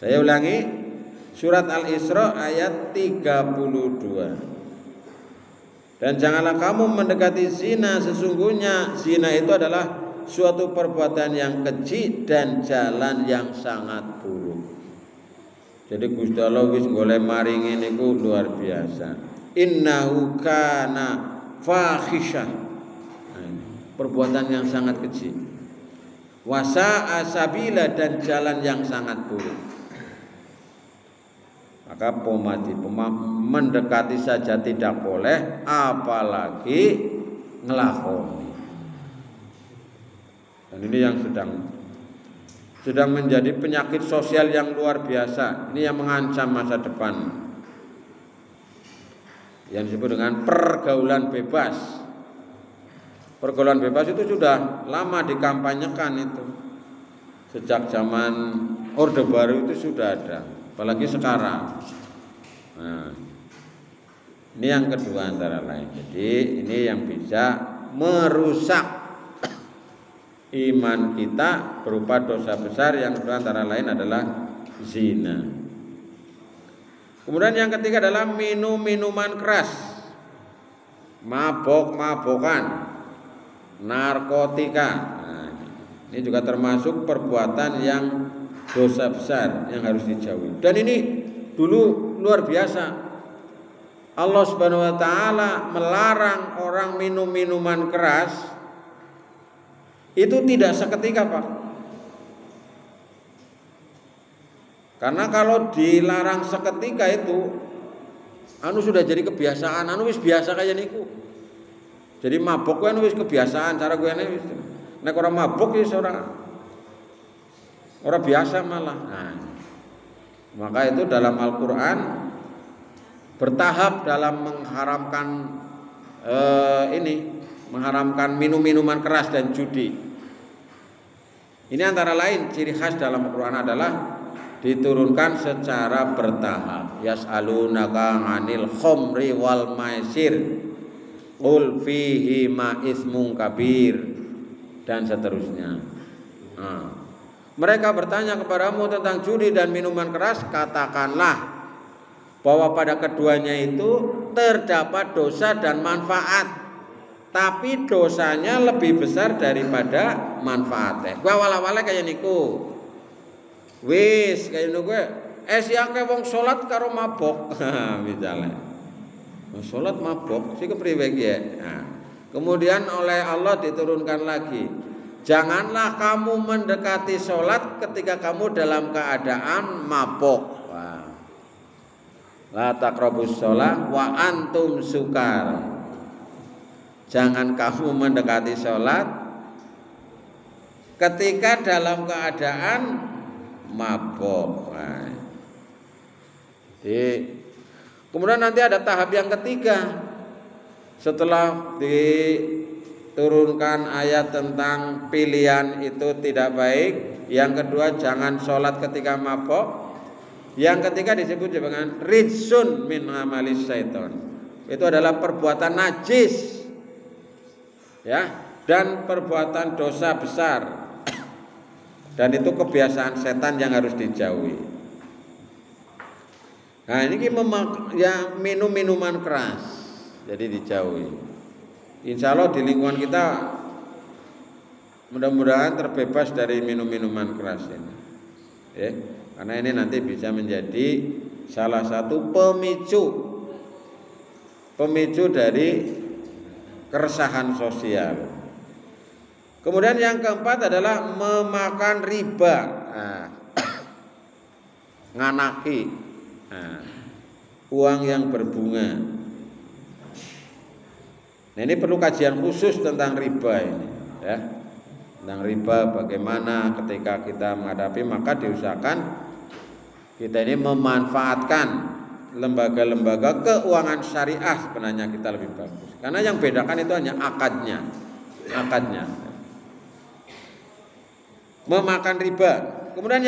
Saya ulangi, surat Al-Isra ayat 32. Dan janganlah kamu mendekati zina, sesungguhnya zina itu adalah suatu perbuatan yang keji dan jalan yang sangat buruk. Jadi Gusti Allah wis golek maringi niku luar biasa. Innahu kana fahisyah. Perbuatan yang sangat keji. Wasa'a sabila, dan jalan yang sangat buruk. Maka mendekati saja tidak boleh, apalagi ngelakoni. Dan ini yang sedang menjadi penyakit sosial yang luar biasa. Ini yang mengancam masa depan, yang disebut dengan pergaulan bebas. Pergaulan bebas itu sudah lama dikampanyekan itu. Sejak zaman Orde Baru itu sudah ada, apalagi sekarang. Nah, ini yang kedua antara lain. Jadi ini yang bisa merusak iman kita berupa dosa besar, yang kedua antara lain adalah zina. Kemudian yang ketiga adalah minuman keras, mabok-mabokan, narkotika. Nah, ini juga termasuk perbuatan yang dosa besar yang harus dijauhi. Dan ini dulu luar biasa. Allah Subhanahu wa taala melarang orang minum minuman keras itu tidak seketika, Pak. Karena kalau dilarang seketika itu sudah jadi kebiasaan, wis biasa kayak niku. Jadi mabuk kan wis kebiasaan, cara gue wis. Nek orang mabuk ya orang biasa malah. Nah, maka itu dalam Al-Qur'an bertahap dalam mengharamkan mengharamkan minum-minuman keras dan judi. Ini antara lain ciri khas dalam Al-Qur'an adalah diturunkan secara bertahap. Yas'alunaka 'anil khamri wal maisir qul fihi ma ismun kabir, dan seterusnya. Mereka bertanya kepadamu tentang judi dan minuman keras, katakanlah bahwa pada keduanya itu terdapat dosa dan manfaat, tapi dosanya lebih besar daripada manfaatnya. Gua wala-wala kayak niku. Wis kayak niku siake wong salat karo mabok. Misalnya sholat mabok, si kepriwe ya. Nah, kemudian oleh Allah diturunkan lagi, janganlah kamu mendekati sholat ketika kamu dalam keadaan mabok. La taqrabus sholat wa antum sukar. Jangan kamu mendekati sholat ketika dalam keadaan mabok. Kemudian nanti ada tahap yang ketiga. Setelah diturunkan ayat tentang pilihan itu tidak baik, yang kedua jangan sholat ketika mabok, yang ketiga disebut dengan rijsun min amalis syaiton. Itu adalah perbuatan najis, ya, dan perbuatan dosa besar. Dan itu kebiasaan setan yang harus dijauhi. Nah, ini ya minum minuman keras, jadi dijauhi. Insya Allah di lingkungan kita mudah-mudahan terbebas dari minum-minuman keras ini, ya, karena ini nanti bisa menjadi salah satu pemicu dari keresahan sosial. Kemudian yang keempat adalah memakan riba, nganaki. Uang yang berbunga. Nah, ini perlu kajian khusus tentang riba ini, ya. Tentang riba bagaimana ketika kita menghadapi, maka diusahakan kita ini memanfaatkan lembaga-lembaga keuangan syariah sebenarnya kita lebih bagus. Karena yang bedakan itu hanya akadnya. Memakan riba. Kemudian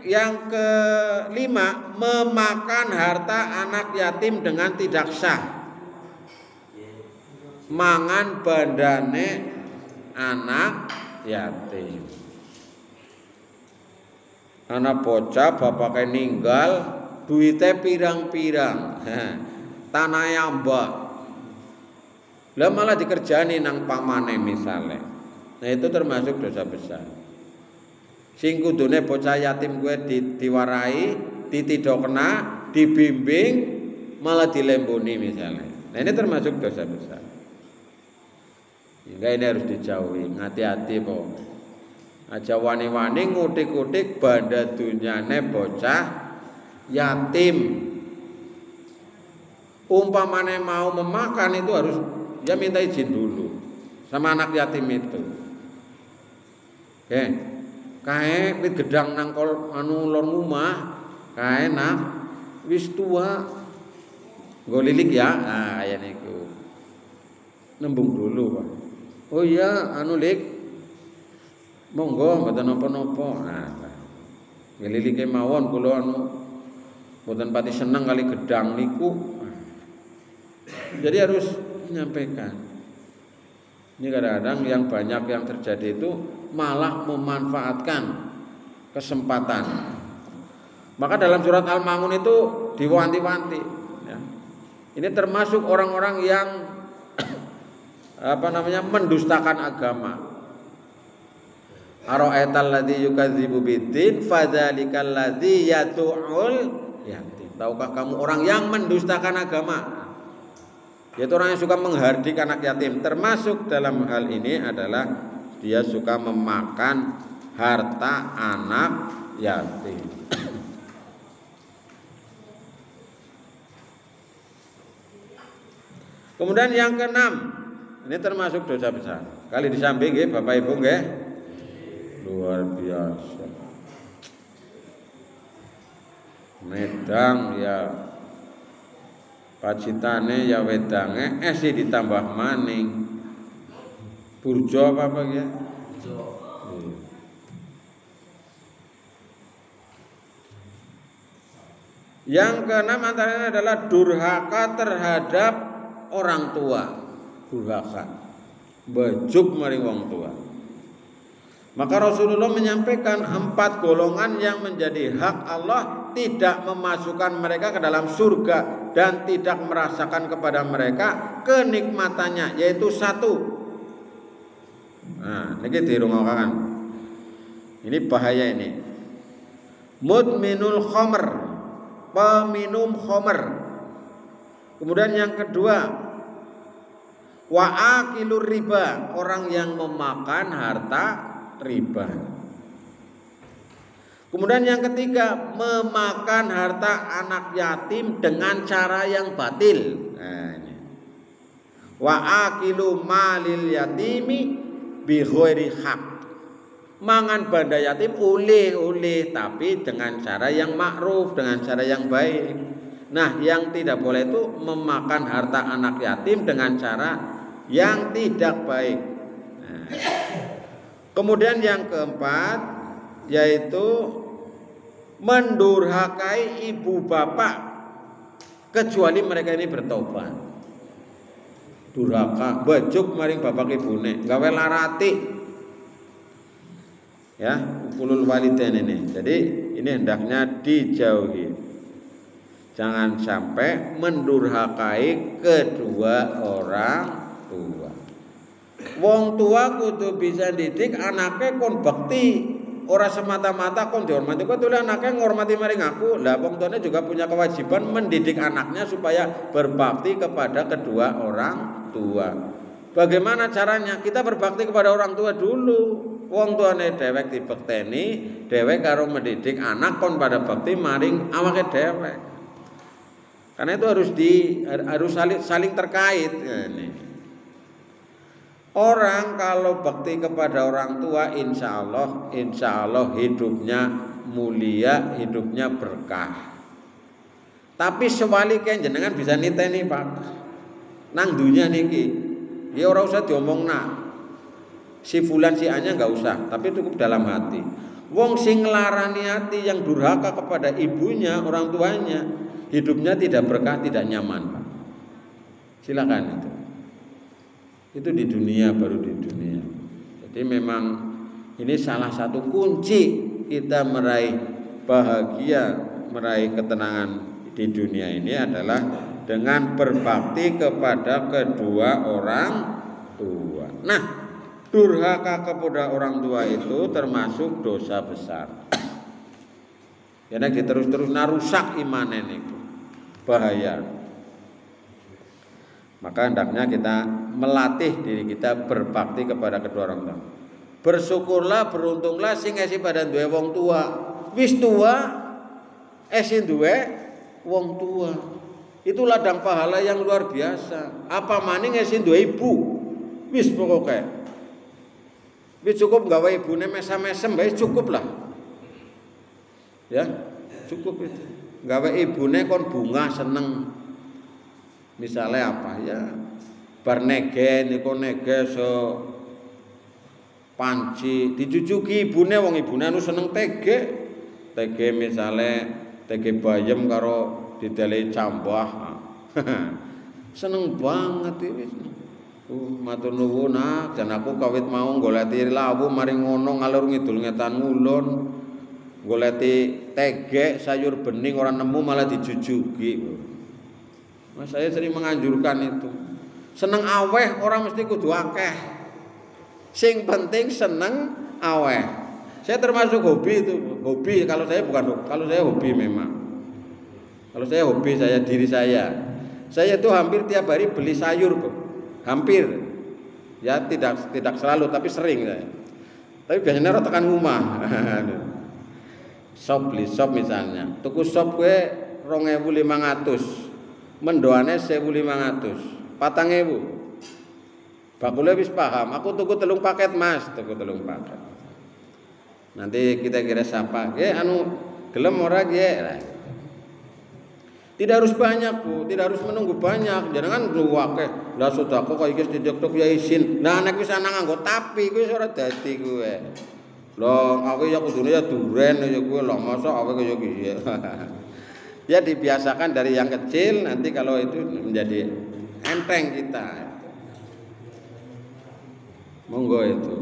yang kelima, memakan harta anak yatim dengan tidak sah. Mangan bandane anak yatim. Anak bocah bapaknya ninggal, duitnya pirang-pirang, tanah ambak. Lah malah dikerjani nang pamane misalnya. Nah itu termasuk dosa besar. Sing kudune bocah yatim gue diwarai, ditidokna, dibimbing, malah dilemboni misalnya. Nah ini termasuk dosa besar. Sehingga ini harus dijauhi, hati-hati po. Aja wani-wani ngutik-ngutik banda dunyane bocah yatim. Umpamane mau memakan itu harus dia minta izin dulu sama anak yatim itu. Oke. Kae wit gedang nang lor rumah, kae nak wis tua. Nggo lilik ya. Nah, ya niku. Nembung dulu, Pak. Oh iya, lik. Monggo mboten napa-napa. Nah, ngelilike mawon kula mboten pati seneng kali gedang niku. Jadi harus menyampaikan. Ini kadang-kadang yang banyak yang terjadi itu malah memanfaatkan kesempatan. Maka dalam surat Al-Ma'un itu diwanti-wanti. Ya. Ini termasuk orang-orang yang mendustakan agama. Ara'aital ladzi yukadzibu biddin fadzalikal ladzi yatu'ul yatim. Tahukah kamu orang yang mendustakan agama? Yaitu orang yang suka menghardik anak yatim. Termasuk dalam hal ini adalah dia suka memakan harta anak yatim. Kemudian yang keenam, ini termasuk dosa besar. Kali di samping nggih Bapak Ibu nggih. Luar biasa. Medang ya pacitane ya wedange esi ditambah maning. Burjo apa ya? Burjo. Yang keenam antaranya adalah durhaka terhadap orang tua. Durhaka. Bejuk maring wong tua. Maka Rasulullah menyampaikan 4 golongan yang menjadi hak Allah tidak memasukkan mereka ke dalam surga dan tidak merasakan kepada mereka kenikmatannya, yaitu 1. Nah, ini dirungokakan. Ini bahaya ini. Mudminul khamr, peminum khamr. Kemudian yang kedua, wa akilur riba, orang yang memakan harta riba. Kemudian yang ketiga, memakan harta anak yatim dengan cara yang batil. Nah, ini. Wa akilu malil yatimi bi ghairi haq. Mangan banda yatim oleh tapi dengan cara yang ma'ruf, dengan cara yang baik. Nah, yang tidak boleh itu memakan harta anak yatim dengan cara yang tidak baik. Nah. Kemudian yang keempat yaitu mendurhakai ibu bapak kecuali mereka ini bertobat. Durhaka, bejuk maring bapak ibune, gawe larati. Ya, ulul walidain ini. Jadi ini hendaknya dijauhi. Jangan sampai mendurhakai kedua orang tua. Wong tua kudu bisa didik anaknya kon bakti, ora semata-mata kon dihormati. Kok tuh anaknya ngormati maring aku. Lah wong tuanya juga punya kewajiban mendidik anaknya supaya berbakti kepada kedua orang tua. Bagaimana caranya? Kita berbakti kepada orang tua dulu. Wong tuane dhewek dibekteni, dhewek karo mendidik anak kon pada bakti maring awake dhewek. Karena itu harus saling terkait. Ini. Orang kalau bakti kepada orang tua, insya Allah hidupnya mulia, hidupnya berkah. Tapi sebaliknya jenengan bisa niteni Pak. Nang dunia niki, ya orang usah diomong nak. Si fulan si anya nggak usah, tapi cukup dalam hati. Wong sing nglarani hati yang durhaka kepada ibunya, orang tuanya, hidupnya tidak berkah, tidak nyaman Pak. Silakan itu. Itu di dunia, baru di dunia. Jadi memang ini salah satu kunci kita meraih bahagia meraih ketenangan di dunia ini adalah dengan berbakti kepada kedua orang tua. Nah, durhaka kepada orang tua itu termasuk dosa besar. Karena diterus-terus narusak imanen itu bahaya. Maka hendaknya kita melatih diri kita berbakti kepada kedua orang tua. Bersyukurlah, beruntunglah sing esi pada duwe wong tua. Wis tua esi duwe wong tua. Itu ladang pahala yang luar biasa. Apa maning esi duwe ibu. Wis pokoke. Wis cukup gawe ibune mesem-mesem bae cukup lah. Ya, cukup itu. Gawe ibune kon bunga seneng. Misalnya apa ya? Bar nege niku nege so panci dicucuki ibune wong ibune anu seneng tege. Tege misale tege bayem karo didele cambah. Seneng banget iki. Matur nuwun jan aku kawit mau goleti lawu mari ngono ngalur ngidul ngetan ngulon. Goleti tege sayur bening ora nemu malah dijujuki. Mas saya sering menganjurkan itu. Seneng aweh orang mesti kudu akeh. Sing penting seneng aweh. Saya termasuk hobi itu. Hobi kalau saya bukan kalau saya hobi memang. Kalau saya hobi saya diri saya. Saya itu hampir tiap hari beli sayur, Bu. Hampir. Ya tidak selalu tapi sering saya. Tapi biasanya ora tekan rumah. Sop beli sop misalnya. Tuku sop gue 2.500. Mendoane 1.500. 4.000. Bakule wis paham. Aku tuku 3 paket, Mas. Tuku 3 paket. Nanti kita kira siapa? Anu gelem ora ge. Tidak harus banyak, Bu. Tidak harus menunggu banyak. Jangan akeh. Lah sedekah kok iki didok-dok ya isin. Nah nek wis ana nganggo tapi kuwi ora dadi kuwe. Loh, aku ya kudune ya duren ya kuwe lho, masa awake kaya iki. Ya dibiasakan dari yang kecil, nanti kalau itu menjadi enteng kita. Monggo itu.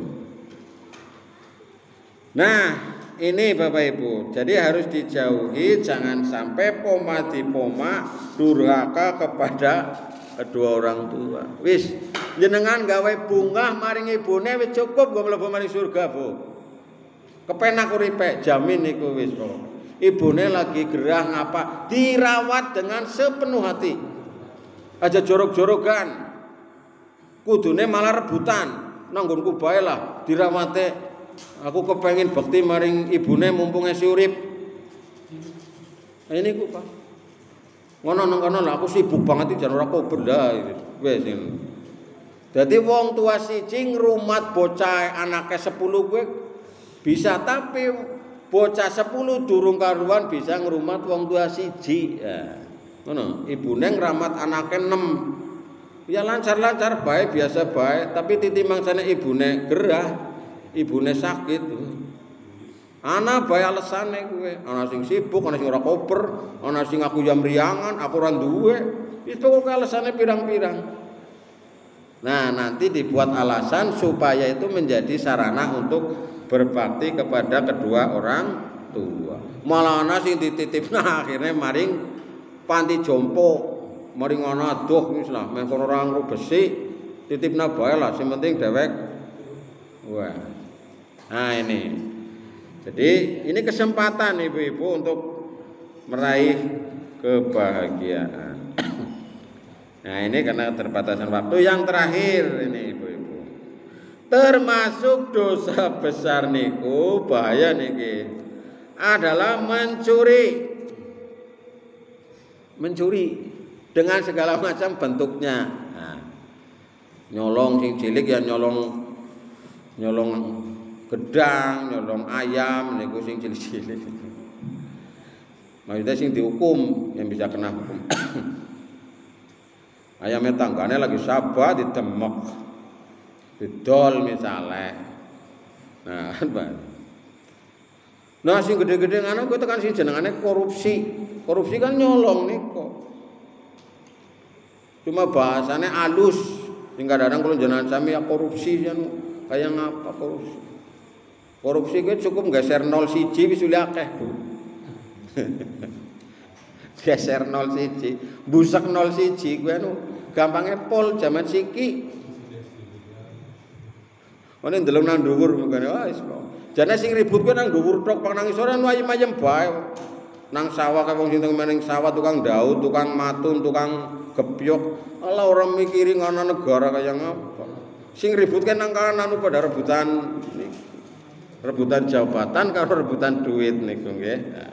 Nah, ini Bapak Ibu, jadi harus dijauhi, jangan sampai poma durhaka kepada kedua orang tua. Wis, jenengan gawe bunga maring ibune wis cukup go mlebu maring surga, Bu. Kepenak uripe, jamin niku wis kok. Ibune lagi gerah ngapa? Dirawat dengan sepenuh hati. Aja jorok-jorokan. Kudune malah rebutan. Nanggonku bae lah dirawate. Aku kepengin bekti maring ibune mumpung esih urip. Ini ku Pak. Ngono nang kono lah aku sibuk banget iki jan ora kober dah wis. Dadi wong tua siji ngrumat bocah anake 10 kuwi bisa, tapi bocah 10 durung karuan bisa ngrumat wong tua siji. Ya. Ngono, ibune ngeramat anake 6. Ya lancar-lancar bae biasa bae, tapi titi mangsane ibune gerah. Ibune sakit. Ana bae alesane kuwe. Ana sing sibuk, ana sing ora koper, ana sing aku jam riangan, aku ora duwe. Itu kok alesane pirang-pirang. Nah, nanti dibuat alasan supaya itu menjadi sarana untuk berbakti kepada kedua orang tua. Malah ana sing dititipna akhirnya maring panti jompo. Maring ana aduh wis lah, men kono ora ngro besi, titipna bae lah, sing penting dewek. Wah. Nah ini, jadi ini kesempatan ibu-ibu untuk meraih kebahagiaan. Nah ini karena keterbatasan waktu. Yang terakhir ini ibu-ibu, termasuk dosa besar niku bahaya niki adalah mencuri dengan segala macam bentuknya. Nah, nyolong sing cilik ya nyolong gedang, nyolong ayam niku sing cilik-cilik. Maksudnya sing dihukum yang bisa kena hukum. Ayamnya tanggane lagi sabah ditemek. Didol misalnya. Nah, kan. Nah, sing gede-gede ngono kuwi tekan sing jenengane korupsi. Korupsi kan nyolong niku. Cuma bahasane alus. Sing kadang-kadang kalau jenengan sami ya korupsi jan kayak ngapa korupsi. Korupsi gue cukup nggeser 0 siji wis akeh, Bu. Geser 01, busak 01 kuwi anu gampangnya pol jaman siki. Ono ndelok nang dhuwur mengkene wis kok. Jane sing ribut kuwi nang dhuwur tok, pang nang isor anu ayem-ayem bae. Nang sawah kaya wong sing meneng sawah tukang daud, tukang matun, tukang gepyok. Ala ora mikiri ngono negara kaya ngapa. Sing ribut kan nang anu pada rebutan jabatan karo rebutan duit niku nggih.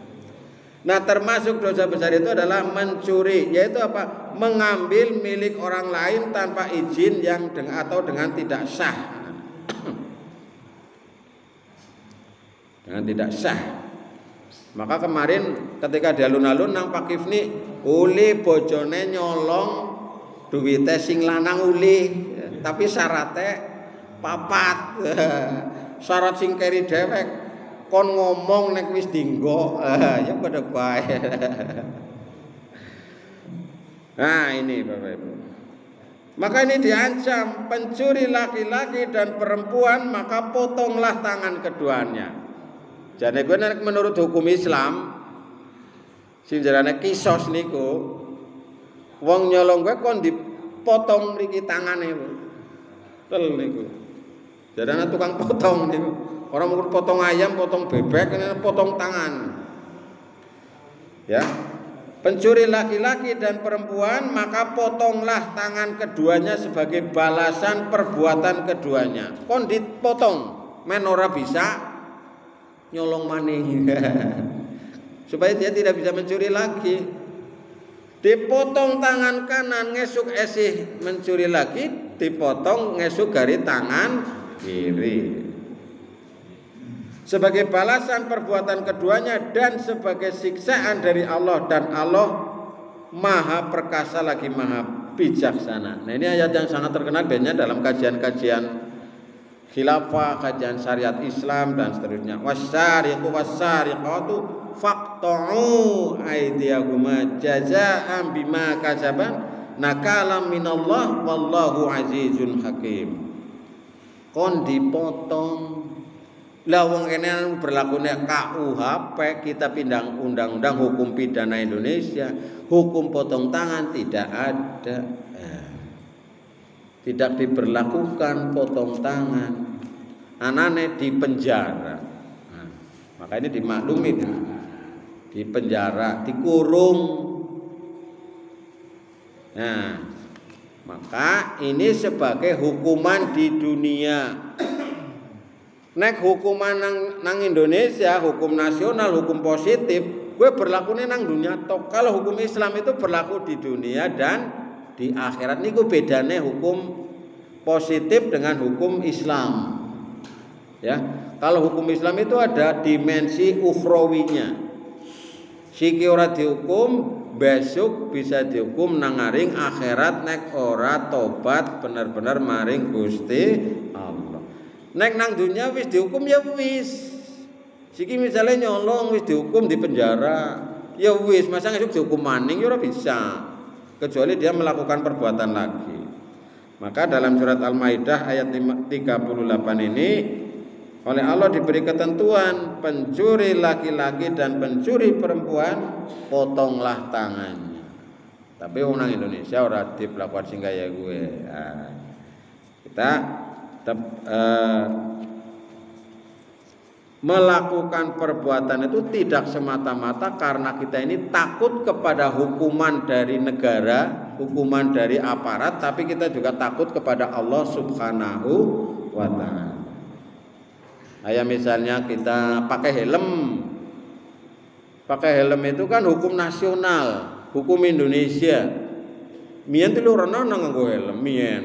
Nah, termasuk dosa besar itu adalah mencuri, yaitu apa? Mengambil milik orang lain tanpa izin atau dengan tidak sah. Dengan tidak sah. Maka kemarin ketika di alun-alun nang Pak Kifni uli bojone nyolong duwite sing lanang uli, tapi syaratnya papat. Syarat sing keri dewek kon ngomong nek wis dinggo, ya pada bae. Nah, ini Bapak Ibu. Maka ini diancam pencuri laki-laki dan perempuan, maka potonglah tangan keduanya. Jadi gue menurut hukum Islam, sing jarane kisos niku, wong nyolong gue kon dipotong mriki tangane. Tel niku. Jarane tukang potong niku. Orang mau potong ayam, potong bebek, ini potong tangan. Ya, pencuri laki-laki dan perempuan, maka potonglah tangan keduanya sebagai balasan perbuatan keduanya. Kon dipotong, men ora bisa nyolong maning. Supaya dia tidak bisa mencuri lagi. Dipotong tangan kanan, ngesuk esih mencuri lagi, dipotong ngesuk gari tangan kiri. Sebagai balasan perbuatan keduanya dan sebagai siksaan dari Allah, dan Allah maha perkasa lagi maha bijaksana. Nah, ini ayat yang sangat terkenal banyak dalam kajian-kajian khilafah, kajian syariat Islam dan seterusnya. Wasyariqu wasyariqatu faqta'u aydiyahuma jazaa'an bima kasaban nakalam minallah wallahu azizun hakim. Kon dipotong. Lah wong kene berlakune KUHP, kita pindah undang-undang hukum pidana Indonesia, hukum potong tangan tidak ada. Tidak diberlakukan potong tangan. Anane di penjara. Nah, maka ini dimaklumi di penjara, dikurung. Nah, maka ini sebagai hukuman di dunia. Nek hukuman nang Indonesia, hukum nasional, hukum positif, gue berlakunya nang dunia tok. Kalau hukum Islam itu berlaku di dunia dan di akhirat. Niku bedane hukum positif dengan hukum Islam. Ya, kalau hukum Islam itu ada dimensi ukhrawinya. Siki ora dihukum, besok bisa dihukum nang ngaring akhirat nek ora tobat benar-benar maring Gusti Allah. Nek nang dunia wis dihukum ya wis. Siki misalnya nyolong wis dihukum di penjara, ya wis, masa ngesuk dihukum maning ya ora bisa. Kecuali dia melakukan perbuatan lagi. Maka dalam surat Al-Maidah ayat 38 ini oleh Allah diberi ketentuan pencuri laki-laki dan pencuri perempuan potonglah tangannya. Tapi orang Indonesia ora diperlakukan sing kaya gue. Nah, kita melakukan perbuatan itu tidak semata-mata karena kita ini takut kepada hukuman dari negara, hukuman dari aparat, tapi kita juga takut kepada Allah Subhanahu wa ta'ala. Kayak misalnya kita pakai helm. Pakai helm itu kan hukum nasional, hukum Indonesia. Mien itu ora ana nganggo helm, mien.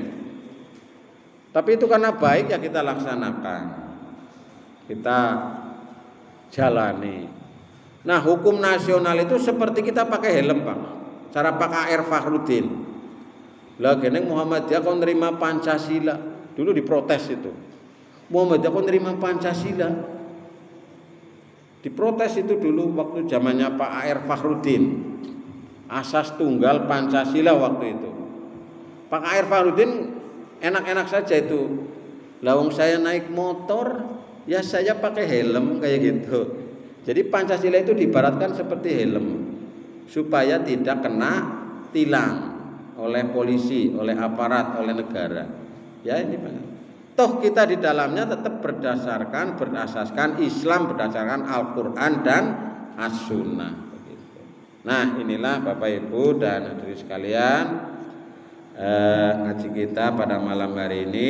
Tapi itu karena baik ya kita laksanakan. Kita jalani. Nah, hukum nasional itu seperti kita pakai helm, Pak. Cara Pak A.R. Fakhrudin. Lah gene Muhammadiyah kok nerima Pancasila. Dulu diprotes itu. Muhammadiyah kok nerima Pancasila. Diprotes itu dulu waktu zamannya Pak A.R. Fakhrudin. Asas tunggal Pancasila waktu itu. Pak A.R. Fakhrudin enak-enak saja itu. Lawang saya naik motor, ya saya pakai helm kayak gitu. Jadi Pancasila itu diibaratkan seperti helm supaya tidak kena tilang oleh polisi, oleh aparat, oleh negara. Ya ini Pak. Toh kita di dalamnya tetap berasaskan Islam, berdasarkan Al-Quran dan As-Sunnah. Nah inilah Bapak Ibu dan hadirin sekalian, ngaji kita pada malam hari ini.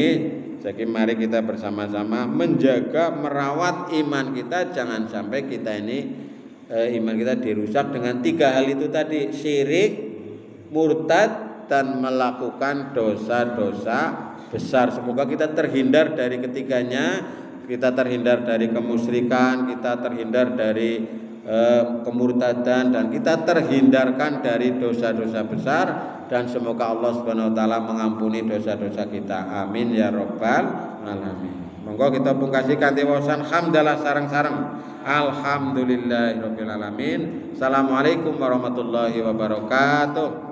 Jadi mari kita bersama-sama menjaga, merawat iman kita. Jangan sampai kita ini iman kita dirusak dengan 3 hal itu tadi: syirik, murtad, dan melakukan dosa-dosa besar. Semoga kita terhindar dari ketiganya. Kita terhindar dari kemusyrikan, kita terhindar dari kemurtadan, dan kita terhindarkan dari dosa-dosa besar. Dan semoga Allah Subhanahu wa taala mengampuni dosa-dosa kita. Amin ya rabbal alamin. Monggo kita pungkasi kanthi waosan hamdalah sareng-sareng. Alhamdulillahirabbil alamin. Assalamualaikum warahmatullahi wabarakatuh.